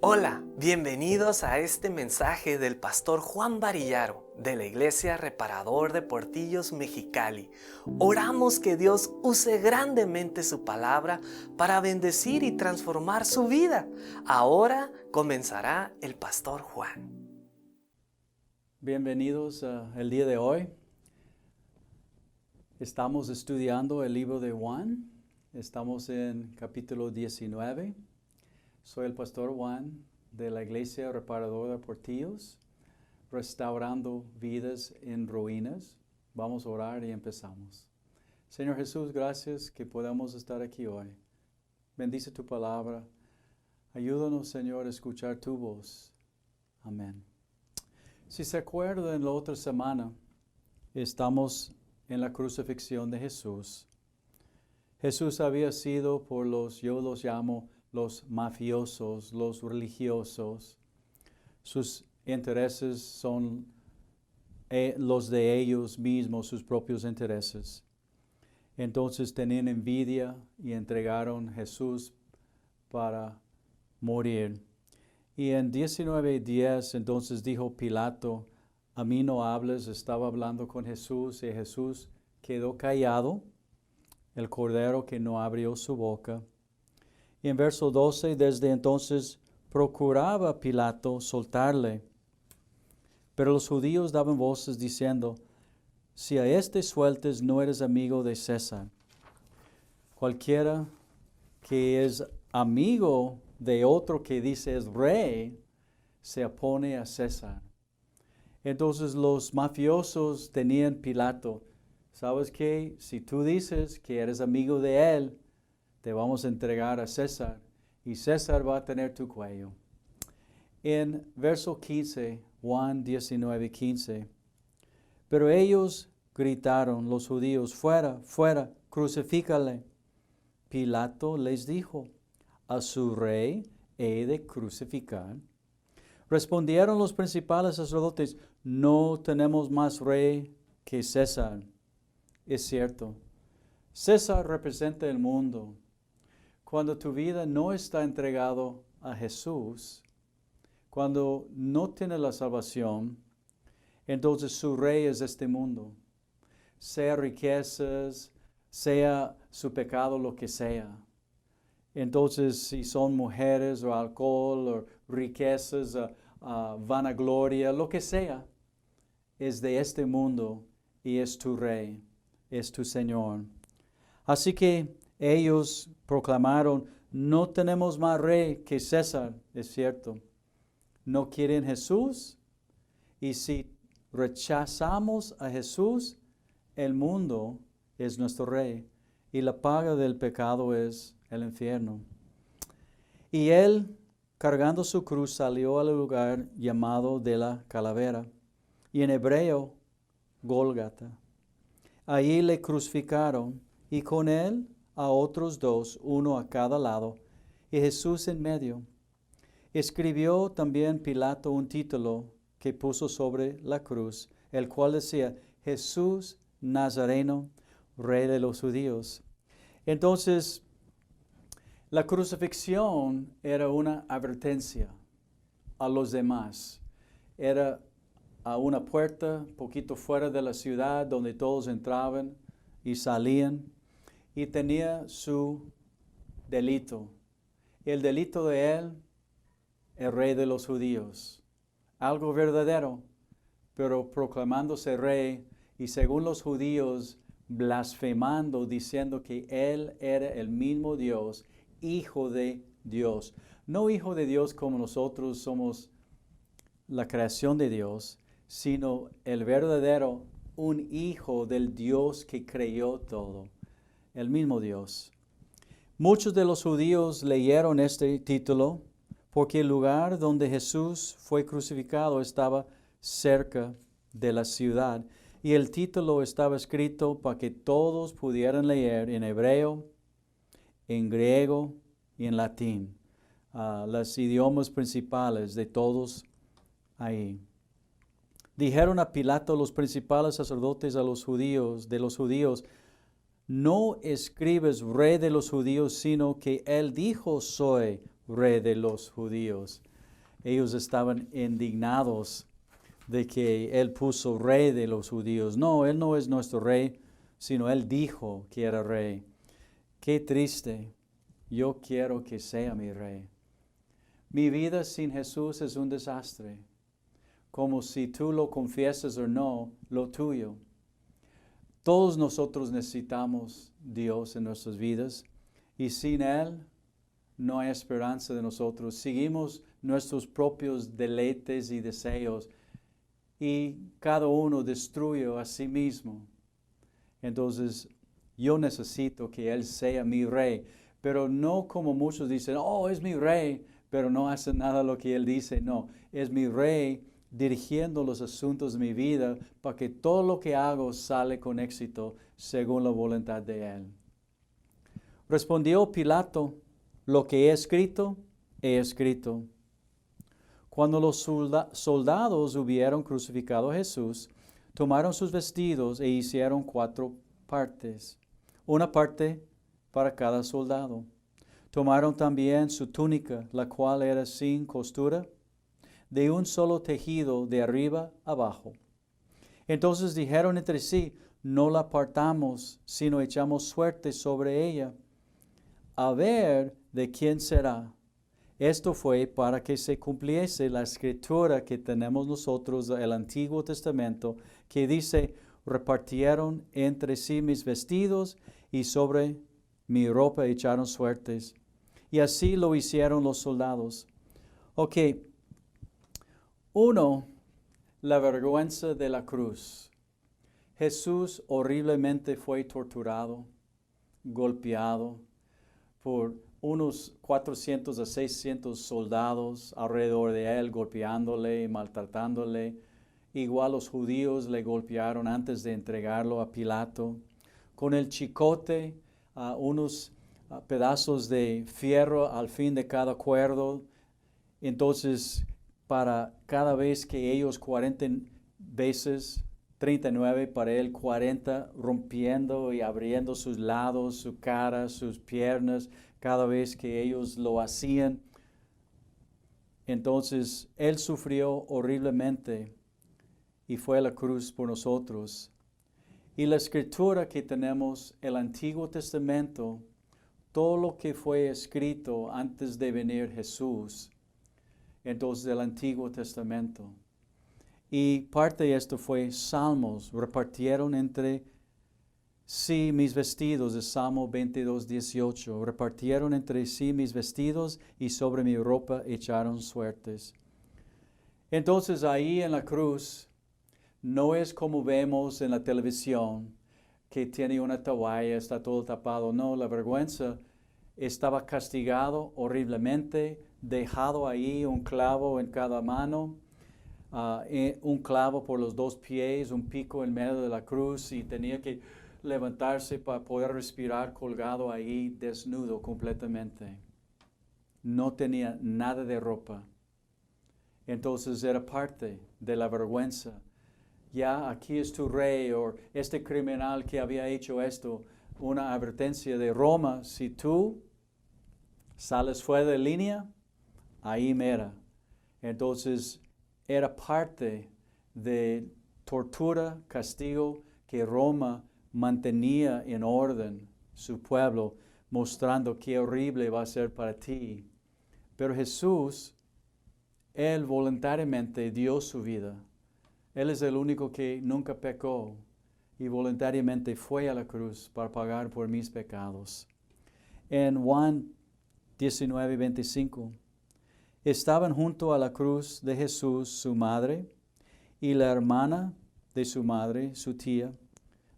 Hola, bienvenidos a este mensaje del pastor Juan Varillaro de la Iglesia Reparador de Portillos Mexicali. Oramos que Dios use grandemente su palabra para bendecir y transformar su vida. Ahora comenzará el pastor Juan. Bienvenidos el día de hoy. Estamos estudiando el libro de Juan. Estamos en capítulo 19. Soy el pastor Juan de la Iglesia Reparador de Portillos, restaurando vidas en ruinas. Vamos a orar y empezamos. Señor Jesús, gracias que podamos estar aquí hoy. Bendice tu palabra. Ayúdanos, Señor, a escuchar tu voz. Amén. Si se acuerdan, la otra semana estamos en la crucifixión de Jesús. Jesús había sido yo los llamo los mafiosos, los religiosos. Sus intereses son los de ellos mismos, sus propios intereses. Entonces tenían envidia y entregaron a Jesús para morir. Y en 19:10 entonces dijo Pilato, a mí no hables. Estaba hablando con Jesús y Jesús quedó callado, el cordero que no abrió su boca. Y en verso 12, desde entonces procuraba Pilato soltarle. Pero los judíos daban voces diciendo, si a este sueltes no eres amigo de César. Cualquiera que es amigo de otro que dice es rey, se opone a César. Entonces los mafiosos tenían Pilato. ¿Sabes qué? Si tú dices que eres amigo de él, te vamos a entregar a César y César va a tener tu cuello. En verso 15, Juan 19:15, pero ellos gritaron, los judíos, fuera, fuera, crucifícale. Pilato les dijo, a su rey he de crucificar. Respondieron los principales sacerdotes, no tenemos más rey que César. Es cierto, César representa el mundo. Cuando tu vida no está entregado a Jesús, cuando no tiene la salvación, entonces su rey es este mundo. Sea riquezas, sea su pecado, lo que sea. Entonces, si son mujeres o alcohol o riquezas, vanagloria, lo que sea, es de este mundo y es tu rey, es tu Señor. Así que ellos proclamaron, no tenemos más rey que César, es cierto. No quieren Jesús y si rechazamos a Jesús, el mundo es nuestro rey y la paga del pecado es el infierno. Y él, cargando su cruz, salió al lugar llamado de la calavera, y en hebreo, Gólgata. Allí le crucificaron, y con él a otros dos, uno a cada lado, y Jesús en medio. Escribió también Pilato un título que puso sobre la cruz, el cual decía, Jesús Nazareno, Rey de los Judíos. Entonces, la crucifixión era una advertencia a los demás. Era a una puerta poquito fuera de la ciudad donde todos entraban y salían y tenía su delito. El delito de él, el rey de los judíos. Algo verdadero, pero proclamándose rey y según los judíos blasfemando, diciendo que él era el mismo Dios, hijo de Dios. No hijo de Dios como nosotros somos la creación de Dios, sino el verdadero, un hijo del Dios que creó todo, el mismo Dios. Muchos de los judíos leyeron este título porque el lugar donde Jesús fue crucificado estaba cerca de la ciudad y el título estaba escrito para que todos pudieran leer en hebreo, en griego y en latín, los idiomas principales de todos ahí. Dijeron a Pilato los principales sacerdotes de los judíos, no escribes rey de los judíos, sino que él dijo soy rey de los judíos. ellos estaban indignados de que él puso rey de los judíos. No, él no es nuestro rey, sino él dijo que era rey. Qué triste. Yo quiero que sea mi rey. Mi vida sin Jesús es un desastre, como si tú lo confiesas o no, lo tuyo. Todos nosotros necesitamos Dios en nuestras vidas y sin Él no hay esperanza de nosotros. Seguimos nuestros propios deleites y deseos y cada uno destruye a sí mismo. Entonces, yo necesito que Él sea mi rey, pero no como muchos dicen, oh, es mi rey, pero no hace nada lo que Él dice. No, es mi rey dirigiendo los asuntos de mi vida para que todo lo que hago sale con éxito según la voluntad de Él. Respondió Pilato, lo que he escrito, he escrito. Cuando los soldados hubieron crucificado a Jesús, tomaron sus vestidos e hicieron 4 partes, una parte para cada soldado. Tomaron también su túnica, la cual era sin costura, de un solo tejido de arriba abajo. Entonces dijeron entre sí, no la partamos, sino echamos suerte sobre ella, a ver de quién será. Esto fue para que se cumpliese la escritura que tenemos nosotros del Antiguo Testamento, que dice, repartieron entre sí mis vestidos y sobre mi ropa echaron suertes. Y así lo hicieron los soldados. Ok. 1. La vergüenza de la cruz. Jesús horriblemente fue torturado, golpeado por unos 400 a 600 soldados alrededor de él, golpeándole y maltratándole. Igual los judíos le golpearon antes de entregarlo a Pilato. Con el chicote, unos pedazos de fierro al fin de cada cuerdo. Entonces, para cada vez que ellos 40 veces, 39 para él, 40 rompiendo y abriendo sus lados, su cara, sus piernas, cada vez que ellos lo hacían. Entonces, él sufrió horriblemente y fue a la cruz por nosotros. Y la escritura que tenemos, el Antiguo Testamento, todo lo que fue escrito antes de venir Jesús, entonces el Antiguo Testamento. Y parte de esto fue Salmos, repartieron entre sí mis vestidos, de Salmo 22, 18, repartieron entre sí mis vestidos y sobre mi ropa echaron suertes. Entonces ahí en la cruz, no es como vemos en la televisión, que tiene una toalla, está todo tapado. No, la vergüenza estaba castigado horriblemente, dejado ahí un clavo en cada mano, un clavo por los 2 pies, un pico en medio de la cruz y tenía que levantarse para poder respirar colgado ahí, desnudo completamente. No tenía nada de ropa. Entonces era parte de la vergüenza. Ya aquí es tu rey, o este criminal que había hecho esto, una advertencia de Roma, si tú sales fuera de línea, ahí mera. Entonces era parte de tortura, castigo que Roma mantenía en orden su pueblo, mostrando qué horrible va a ser para ti. Pero Jesús, Él voluntariamente dio su vida. Él es el único que nunca pecó y voluntariamente fue a la cruz para pagar por mis pecados. En Juan 19, 25, estaban junto a la cruz de Jesús su madre y la hermana de su madre, su tía,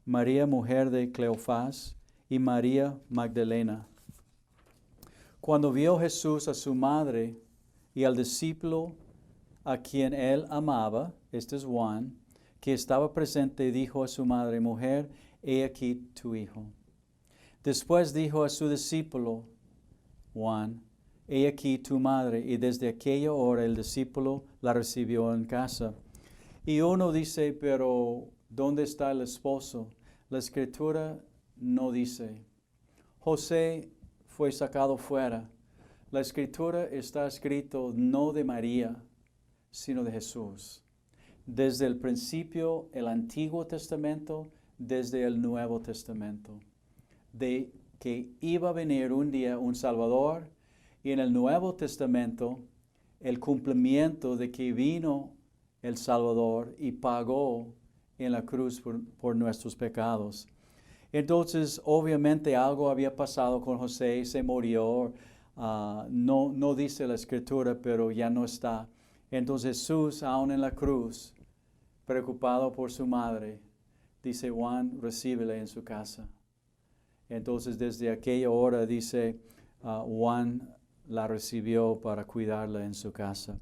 María, mujer de Cleofás, y María Magdalena. Cuando vio Jesús a su madre y al discípulo a quien él amaba, este es Juan, que estaba presente, dijo a su madre, mujer, he aquí tu hijo. Después dijo a su discípulo, Juan, he aquí tu madre, y desde aquella hora el discípulo la recibió en casa. Y uno dice, pero ¿dónde está el esposo? La escritura no dice. José fue sacado fuera, la escritura está escrito no de María, sino de Jesús. Desde el principio, el Antiguo Testamento, desde el Nuevo Testamento. De que iba a venir un día un Salvador, y en el Nuevo Testamento, el cumplimiento de que vino el Salvador y pagó en la cruz por nuestros pecados. Entonces, obviamente algo había pasado con José, se murió, no dice la Escritura, pero ya no está. Entonces Jesús, aún en la cruz, preocupado por su madre, dice, Juan, recíbele en su casa. Entonces, desde aquella hora, dice, Juan la recibió para cuidarla en su casa.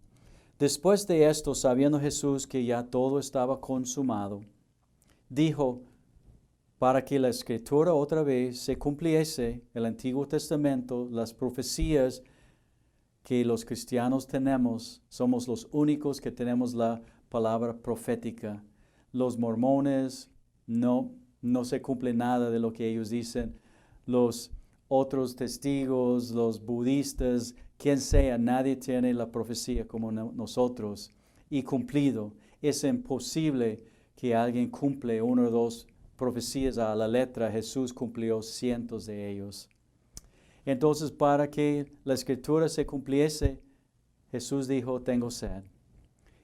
Después de esto, sabiendo Jesús que ya todo estaba consumado, dijo, para que la Escritura otra vez se cumpliese, el Antiguo Testamento, las profecías que los cristianos tenemos, somos los únicos que tenemos la palabra profética. Los mormones no se cumple nada de lo que ellos dicen. Los otros testigos, los budistas, quien sea, nadie tiene la profecía como nosotros y cumplido. Es imposible que alguien cumple una o dos profecías a la letra. Jesús cumplió cientos de ellos. Entonces, para que la Escritura se cumpliese, Jesús dijo, tengo sed.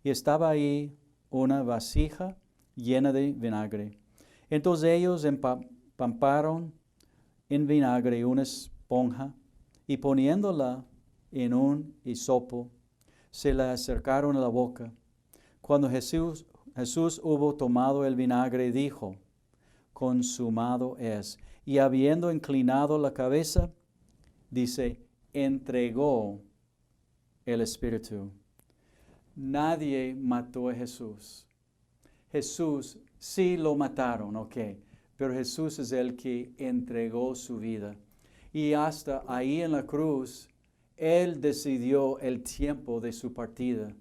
Y estaba ahí una vasija llena de vinagre. Entonces ellos empaparon en vinagre una esponja y poniéndola en un hisopo, se la acercaron a la boca. Cuando Jesús hubo tomado el vinagre, dijo, consumado es. Y habiendo inclinado la cabeza, dice, entregó el Espíritu. Nadie mató a Jesús. Jesús sí lo mataron, ok, pero Jesús es el que entregó su vida. Y hasta ahí en la cruz, Él decidió el tiempo de su partida.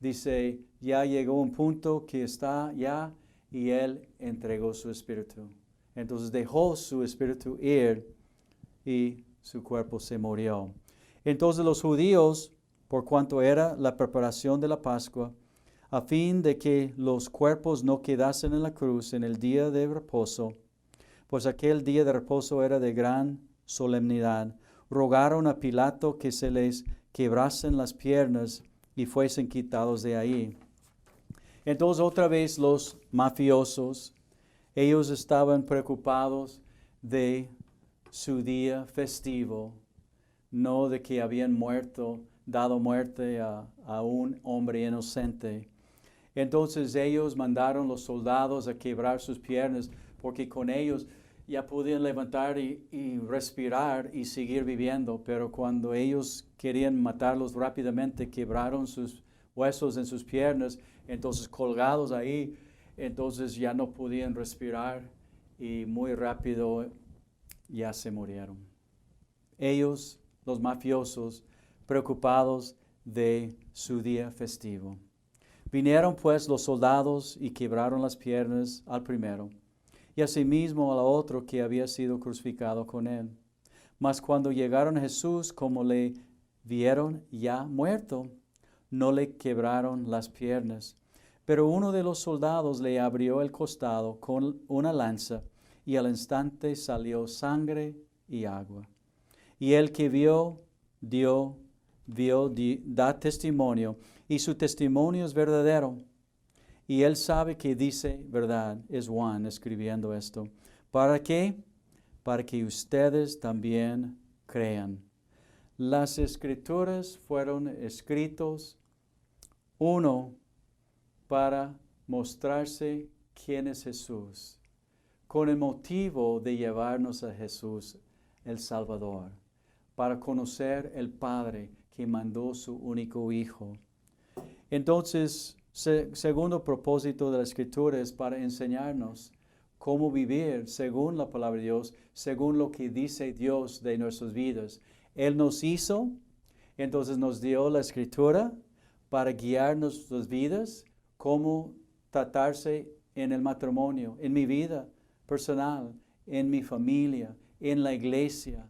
Dice, ya llegó un punto que está ya, y Él entregó su espíritu. Entonces dejó su espíritu ir y su cuerpo se murió. Entonces los judíos, por cuanto era la preparación de la Pascua, a fin de que los cuerpos no quedasen en la cruz en el día de reposo, pues aquel día de reposo era de gran solemnidad, rogaron a Pilato que se les quebrasen las piernas y fuesen quitados de ahí. Entonces otra vez los mafiosos, ellos estaban preocupados de su día festivo, no de que habían dado muerte a un hombre inocente. Entonces ellos mandaron los soldados a quebrar sus piernas, porque con ellos ya podían levantar y respirar y seguir viviendo. Pero cuando ellos querían matarlos rápidamente, quebraron sus huesos en sus piernas, entonces colgados ahí, entonces ya no podían respirar y muy rápido ya se murieron. Ellos, los mafiosos, preocupados de su día festivo. Vinieron pues los soldados y quebraron las piernas al primero, y asimismo al otro que había sido crucificado con él. Mas cuando llegaron a Jesús, como le vieron ya muerto, no le quebraron las piernas. Pero uno de los soldados le abrió el costado con una lanza, y al instante salió sangre y agua. Y el que da testimonio, y su testimonio es verdadero. Y él sabe que dice verdad, es Juan escribiendo esto. ¿Para qué? Para que ustedes también crean. Las escrituras fueron escritos, uno, para mostrarse quién es Jesús, con el motivo de llevarnos a Jesús, el Salvador, para conocer el Padre que mandó su único Hijo. Entonces, segundo propósito de la Escritura es para enseñarnos cómo vivir según la palabra de Dios, según lo que dice Dios de nuestras vidas. Él nos hizo, entonces nos dio la Escritura para guiar nuestras vidas, cómo tratarse en el matrimonio, en mi vida personal, en mi familia, en la iglesia,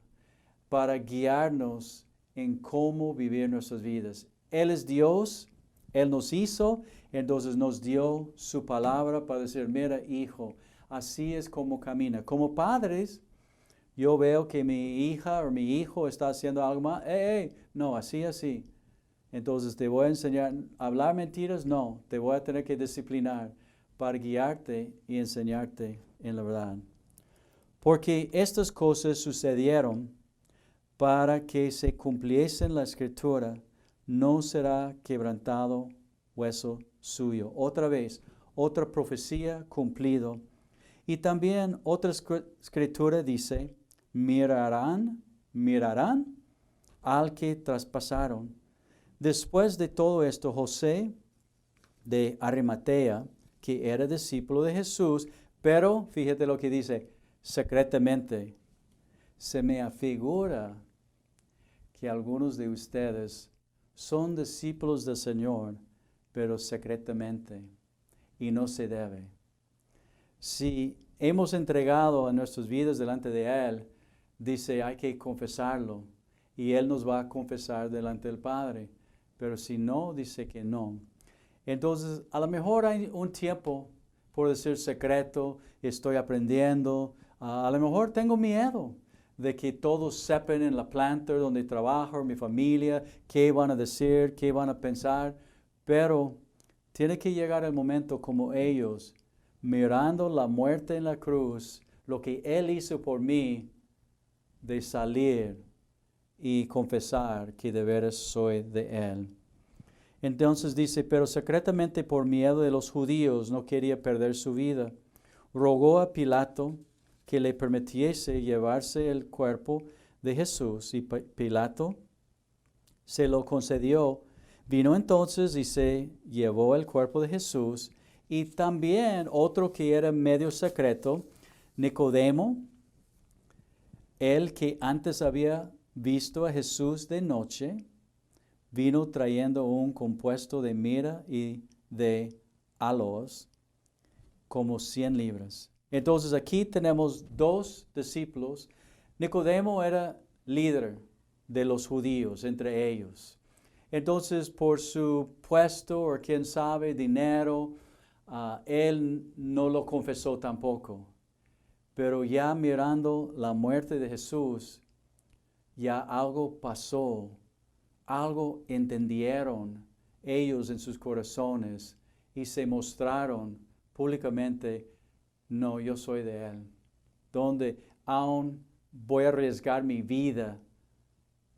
para guiarnos en cómo vivir nuestras vidas. Él es Dios, Él nos hizo, entonces nos dio su palabra para decir, mira, hijo, así es como camina. Como padres, yo veo que mi hija o mi hijo está haciendo algo mal. No, así. Entonces, ¿te voy a enseñar a hablar mentiras? No, te voy a tener que disciplinar para guiarte y enseñarte en la verdad. Porque estas cosas sucedieron para que se cumpliese la escritura, no será quebrantado hueso suyo. Otra vez, otra profecía cumplido. Y también otra escritura dice, mirarán al que traspasaron. Después de todo esto, José de Arimatea, que era discípulo de Jesús, pero fíjate lo que dice, secretamente. Se me afigura que algunos de ustedes son discípulos del Señor, pero secretamente, y no se debe. Si hemos entregado a nuestras vidas delante de Él, dice hay que confesarlo, y Él nos va a confesar delante del Padre. Pero si no, dice que no. Entonces, a lo mejor hay un tiempo, por decir secreto, estoy aprendiendo, a lo mejor tengo miedo de que todos sepan en la planta donde trabajo, mi familia, qué van a decir, qué van a pensar, pero tiene que llegar el momento como ellos, mirando la muerte en la cruz, lo que Él hizo por mí, de salir y confesar que de veras soy de Él. Entonces dice, pero secretamente por miedo de los judíos no quería perder su vida. Rogó a Pilato que le permitiese llevarse el cuerpo de Jesús, y Pilato se lo concedió. Vino entonces y se llevó el cuerpo de Jesús, y también otro que era medio secreto, Nicodemo, el que antes había visto a Jesús de noche, vino trayendo un compuesto de mirra y de aloes, como 100 libras. Entonces aquí tenemos dos discípulos. Nicodemo era líder de los judíos entre ellos. Entonces por su puesto o quién sabe, dinero, él no lo confesó tampoco. Pero ya mirando la muerte de Jesús, ya algo pasó, algo entendieron ellos en sus corazones y se mostraron públicamente, no, yo soy de Él. Donde aún voy a arriesgar mi vida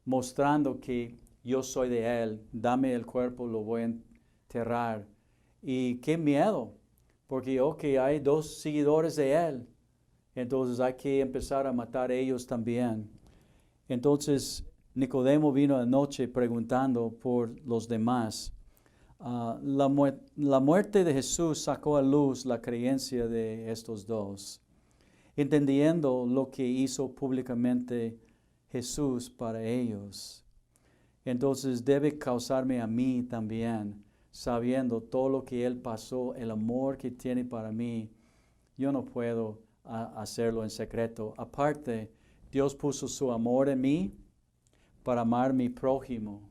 mostrando que yo soy de Él. Dame el cuerpo, lo voy a enterrar. Y qué miedo, porque hay dos seguidores de Él. Entonces hay que empezar a matar a ellos también. Entonces Nicodemo vino anoche preguntando por los demás. La muerte de Jesús sacó a luz la creencia de estos dos, entendiendo lo que hizo públicamente Jesús para ellos. Entonces debe causarme a mí también, sabiendo todo lo que Él pasó, el amor que tiene para mí. Yo no puedo hacerlo en secreto. Aparte, Dios puso su amor en mí para amar a mi prójimo.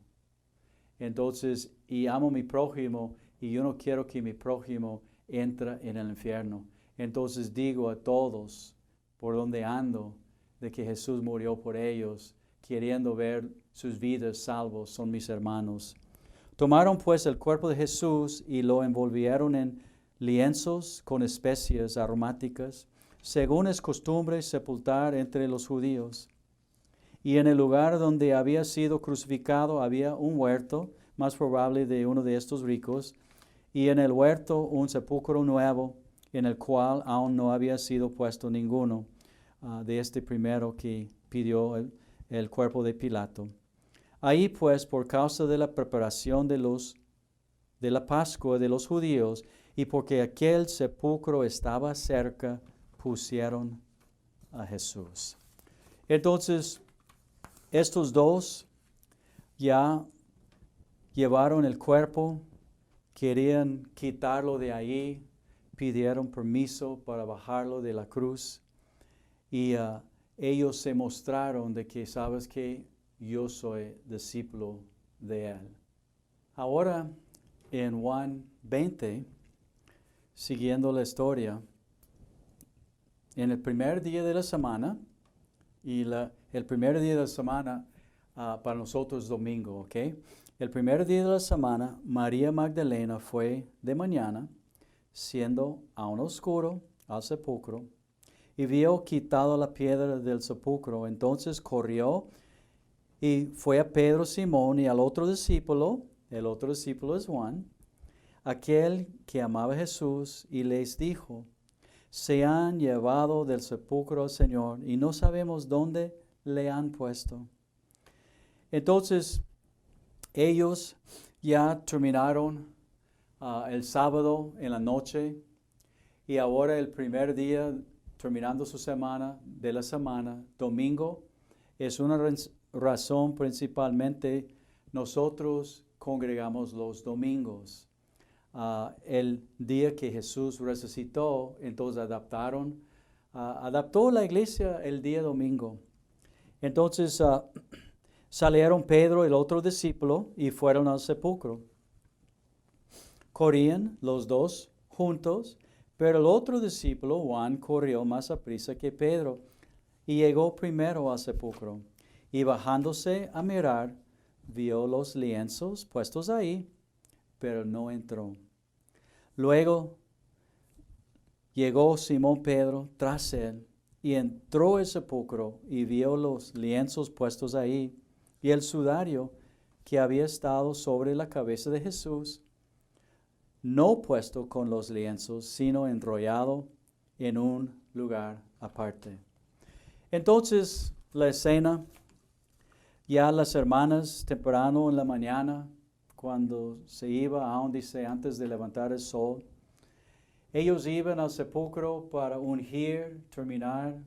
Entonces, y amo a mi prójimo, y yo no quiero que mi prójimo entre en el infierno. Entonces digo a todos, por donde ando, de que Jesús murió por ellos, queriendo ver sus vidas salvos, son mis hermanos. Tomaron pues el cuerpo de Jesús y lo envolvieron en lienzos con especias aromáticas, según es costumbre sepultar entre los judíos. Y en el lugar donde había sido crucificado había un huerto, más probable de uno de estos ricos, y en el huerto un sepulcro nuevo, en el cual aún no había sido puesto ninguno de este primero que pidió el cuerpo de Pilato. Ahí pues, por causa de la preparación de la Pascua de los judíos, y porque aquel sepulcro estaba cerca, pusieron a Jesús. Entonces, estos dos ya llevaron el cuerpo, querían quitarlo de ahí, pidieron permiso para bajarlo de la cruz, y ellos se mostraron de que, ¿sabes qué? yo soy discípulo de Él. Ahora, en Juan 20, siguiendo la historia, en el primer día de la semana, el primer día de la semana para nosotros es domingo, ¿ok? El primer día de la semana, María Magdalena fue de mañana, siendo aún oscuro, al sepulcro, y vio quitado la piedra del sepulcro. Entonces corrió y fue a Pedro, Simón y al otro discípulo, el otro discípulo es Juan, aquel que amaba a Jesús, y les dijo: se han llevado del sepulcro al Señor y no sabemos dónde le han puesto. Entonces, ellos ya terminaron el sábado en la noche, y ahora el primer día, terminando su semana, de la semana, domingo, es una razón principalmente nosotros congregamos los domingos. El día que Jesús resucitó, entonces adaptó la iglesia el día domingo. Entonces salieron Pedro y el otro discípulo y fueron al sepulcro. Corrían los dos juntos, pero el otro discípulo, Juan, corrió más aprisa que Pedro y llegó primero al sepulcro. Y bajándose a mirar, vio los lienzos puestos ahí, pero no entró. Luego llegó Simón Pedro tras él y entró al sepulcro y vio los lienzos puestos ahí y el sudario que había estado sobre la cabeza de Jesús, no puesto con los lienzos, sino enrollado en un lugar aparte. Entonces la escena, ya las hermanas temprano en la mañana, cuando se iba, aún dice, antes de levantar el sol, ellos iban al sepulcro para ungir, terminar,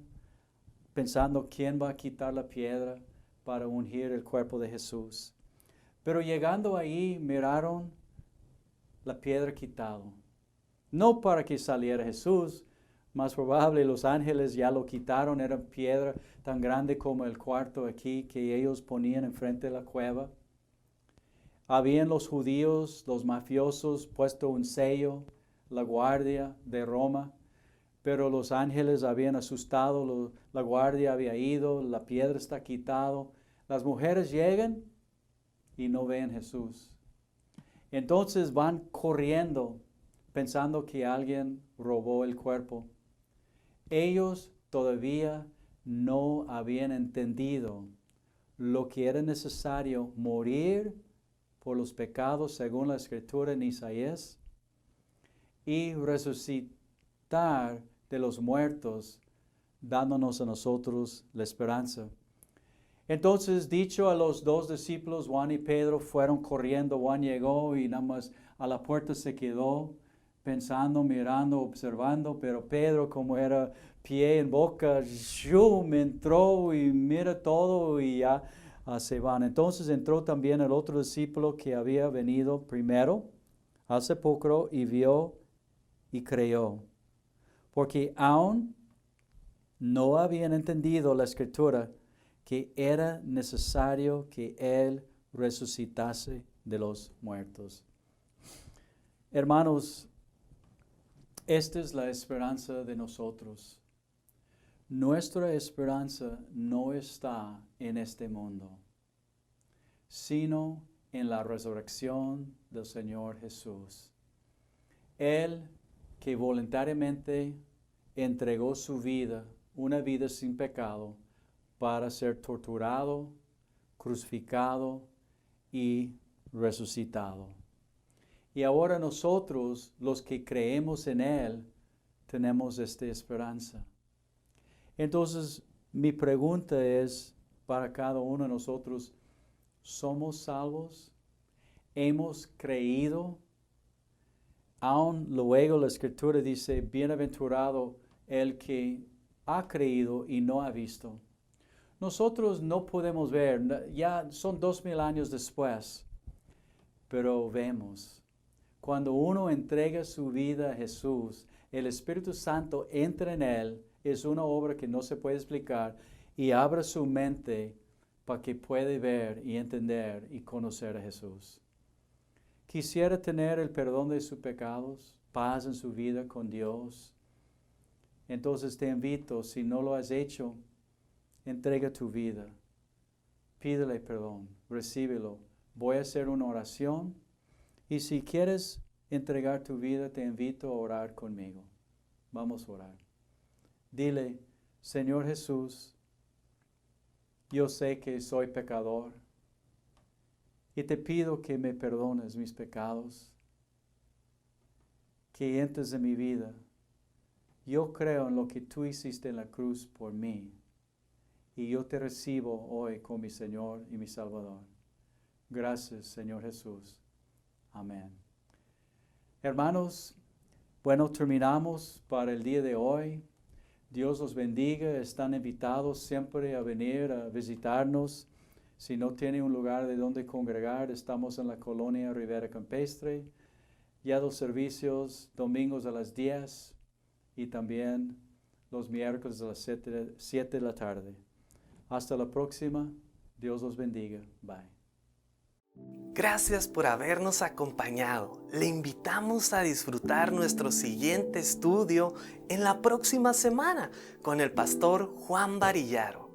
pensando quién va a quitar la piedra para ungir el cuerpo de Jesús. Pero llegando ahí, miraron la piedra quitado. No para que saliera Jesús, más probable los ángeles ya lo quitaron, era piedra tan grande como el cuarto aquí que ellos ponían enfrente de la cueva. Habían los judíos, los mafiosos, puesto un sello, la guardia de Roma, pero los ángeles habían asustado, la guardia había ido, la piedra está quitado. Las mujeres llegan y no ven a Jesús. Entonces van corriendo pensando que alguien robó el cuerpo. Ellos todavía no habían entendido lo que era necesario morir por los pecados según la escritura en Isaías y resucitar de los muertos, dándonos a nosotros la esperanza. Entonces, dicho a los dos discípulos, Juan y Pedro fueron corriendo. Juan llegó y nada más a la puerta se quedó, pensando, mirando, observando, pero Pedro, como era pie en boca, entró y mira todo y ya se van. Entonces entró también el otro discípulo que había venido primero al sepulcro y vio y creyó, porque aún no habían entendido la escritura que era necesario que Él resucitase de los muertos. Hermanos, esta es la esperanza de nosotros. Nuestra esperanza no está en este mundo, sino en la resurrección del Señor Jesús. Él que voluntariamente entregó su vida, una vida sin pecado, para ser torturado, crucificado y resucitado. Y ahora nosotros, los que creemos en Él, tenemos esta esperanza. Entonces, mi pregunta es para cada uno de nosotros, ¿somos salvos? ¿Hemos creído? Aún luego la Escritura dice, bienaventurado el que ha creído y no ha visto. Nosotros no podemos ver, ya son 2000 años después, pero vemos. Cuando uno entrega su vida a Jesús, el Espíritu Santo entra en él, es una obra que no se puede explicar, y abre su mente para que pueda ver y entender y conocer a Jesús. Quisiera tener el perdón de sus pecados, paz en su vida con Dios. Entonces te invito, si no lo has hecho, entrega tu vida. Pídele perdón, recíbelo. Voy a hacer una oración y si quieres entregar tu vida, te invito a orar conmigo. Vamos a orar. Dile, Señor Jesús, yo sé que soy pecador y te pido que me perdones mis pecados, que entres en mi vida. Yo creo en lo que tú hiciste en la cruz por mí y yo te recibo hoy como mi Señor y mi Salvador. Gracias, Señor Jesús. Amén. Hermanos, bueno, terminamos para el día de hoy. Dios los bendiga. Están invitados siempre a venir a visitarnos. Si no tienen un lugar de donde congregar, estamos en la colonia Rivera Campestre. Ya los servicios domingos a las 10 y también los miércoles a las 7 de la tarde. Hasta la próxima. Dios los bendiga. Bye. Gracias por habernos acompañado. Le invitamos a disfrutar nuestro siguiente estudio en la próxima semana con el pastor Juan Varillaro.